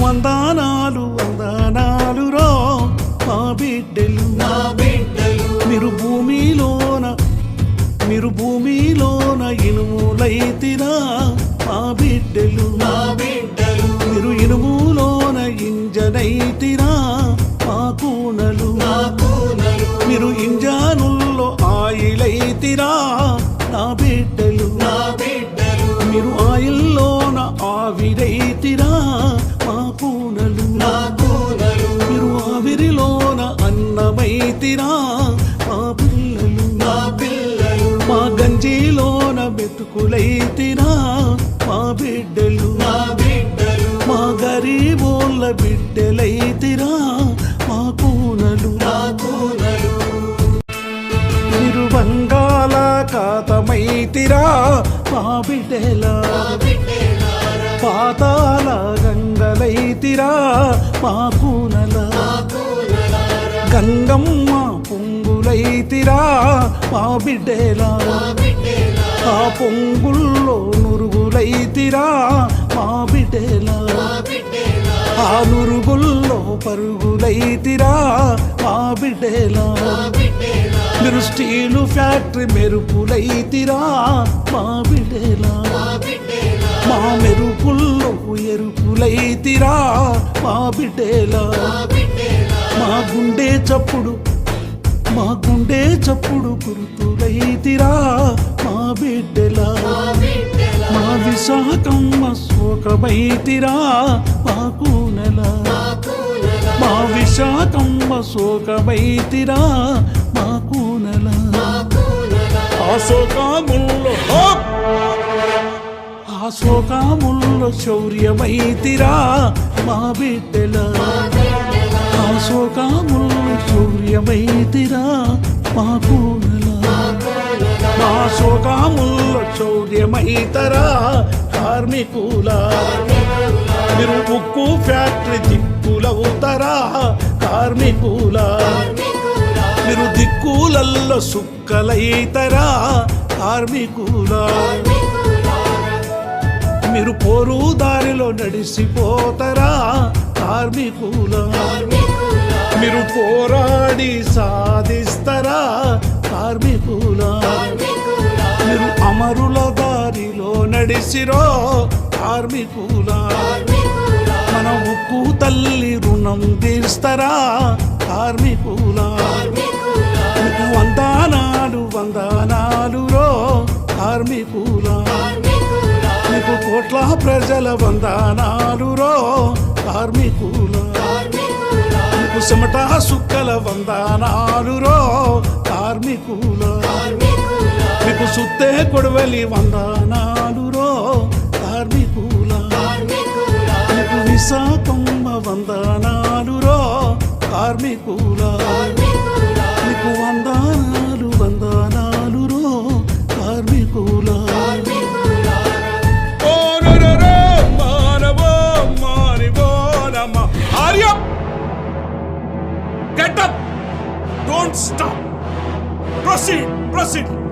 వందనాలు వందనాలు రో మా బిడ్డలు మీరు భూమిలోన ఇనుములైతిరా మా బిడ్డలు మీరు ఇనుములోన ఇంజనైతిరా మా కూనలు మీరు ఇంజనుల్లో ఆయిలైతిరా నా బిడ్డలు మీరు ఆయిల్లోన ఆవిరైతిరా మా కూనలు మీరు ఆవిరిలోన అన్నమైతిరా మా పిల్లలు మా గంజిలోన మెతుకులైతిరా మా బిడ్డలు మా గరీబోళ్ళ బిడ్డలైతిరా మా కూనలు మీరు బంగాళాఖాతమైతిరా మా బిడ్డల పాతాళ గంగలైతిరా మా కూనల గంగమ్మ పొంగులైతిరా మా బిడ్డల ఆ పొంగుల్లో నురుగులైతిరా మా బిడ్డల ఆ నురుగుల్లో పరుగులైతిరా మా బిడ్డల మీరు స్టీలు ఫ్యాక్టరీ మెరుపులైతిరా మా బిడ్డల మా మెరుపుల్లో ఎరుపులైతిరా మా బిడ్డల మా గుండె చప్పుడు గుర్తులైతిరా మా బిడ్డల మా విశాఖమ్మ శోకమైతిరా మా కూనల మా విశాఖమ్మ శోకమైతిరా మా కూనల ఆ శోకాముల్లో శౌర్యమైతిరా మా బిడ్డల ఆ శోకాముల్లో శౌర్యమైతిరా మా కూనల మా శోకాముల్లో శౌర్యమైతరా కార్మికుల మీరు ఉక్కు ఫ్యాక్టరీ దిక్కులవుతారా కార్మికుల మీరు దిక్కులల్లో సుక్కలైతరా కార్మికుల మీరు పోరు దారిలో నడిసిపోతారా కార్మికుల మీరు పోరాడి సాధిస్తారా కార్మికుల మీరు అమరుల దారిలో నడిసిరో కార్మికుల మన ఉక్కు తల్లి రుణం తీర్స్తారా కార్మికుల మీకు వందనాలు రో కార్మికుల మీకు కోట్ల ప్రజల వందనాలు రో కార్మికుల మీకు చెమట సుక్కల వందనాలు రో కార్మికుల మీకు సుత్తే కొడవలి వందనాలు రో కార్మికుల మీకు విశాఖమ్మ వందనాలు రో కార్మికుల మీకు వందనాలు రో కార్మికుల Get up! Don't stop! Proceed!